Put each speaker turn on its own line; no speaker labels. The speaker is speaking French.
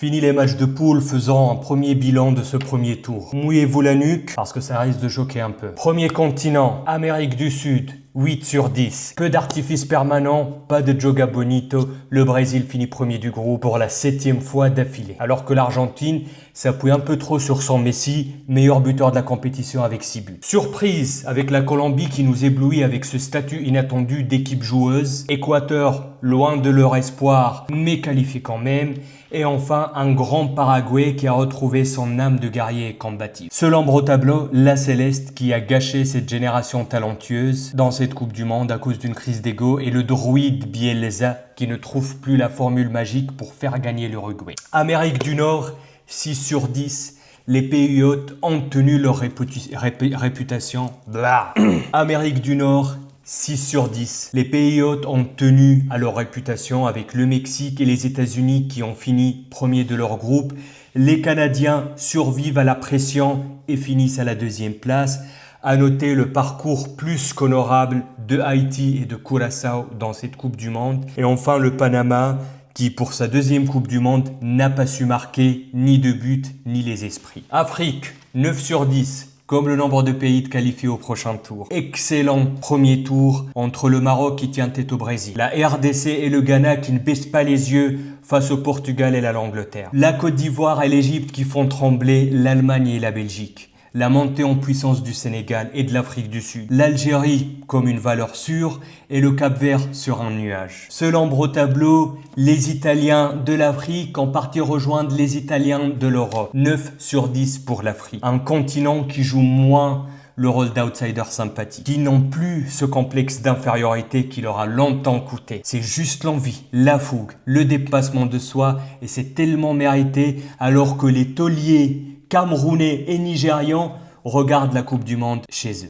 Fini les matchs de poule, faisant un premier bilan de ce premier tour. Mouillez-vous la nuque, parce que ça risque de choquer un peu. Premier continent, Amérique du Sud, 8 sur 10. Peu d'artifice permanent, pas de joga bonito. Le Brésil finit premier du groupe pour la 7e fois d'affilée. Alors que l'Argentine s'appuie un peu trop sur son Messi, meilleur buteur de la compétition avec 6 buts. Surprise avec la Colombie qui nous éblouit avec ce statut inattendu d'équipe joueuse. Équateur, loin de leur espoir, mais qualifié quand même. Et enfin, un grand Paraguay qui a retrouvé son âme de guerrier combatif. Seul ombre au tableau, la Céleste qui a gâché cette génération talentueuse dans cette Coupe du Monde à cause d'une crise d'ego et le druide Bielsa qui ne trouve plus la formule magique pour faire gagner l'Uruguay. Amérique du Nord, 6 sur 10. Les pays hôtes ont tenu leur réputation. Amérique du Nord, 6 sur 10. Les pays hôtes ont tenu à leur réputation avec le Mexique et les États-Unis qui ont fini premiers de leur groupe. Les Canadiens survivent à la pression et finissent à la 2e place. À noter le parcours plus qu'honorable de Haïti et de Curaçao dans cette Coupe du Monde. Et enfin le Panama qui pour sa 2e Coupe du Monde n'a pas su marquer ni de but ni les esprits. Afrique, 9 sur 10. Comme le nombre de pays qualifiés au prochain tour. Excellent premier tour entre le Maroc qui tient tête au Brésil, la RDC et le Ghana qui ne baissent pas les yeux face au Portugal et à l'Angleterre, la Côte d'Ivoire et l'Égypte qui font trembler l'Allemagne et la Belgique, la montée en puissance du Sénégal et de l'Afrique du Sud, l'Algérie comme une valeur sûre et le Cap-Vert sur un nuage. Seul ombre au tableau, les Italiens de l'Afrique ont parti rejoindre les Italiens de l'Europe. 9 sur 10 pour l'Afrique. Un continent qui joue moins le rôle d'outsider sympathique, qui n'ont plus ce complexe d'infériorité qui leur a longtemps coûté. C'est juste l'envie, la fougue, le dépassement de soi et c'est tellement mérité alors que les tauliers camerounais et nigérians regardent la Coupe du Monde chez eux.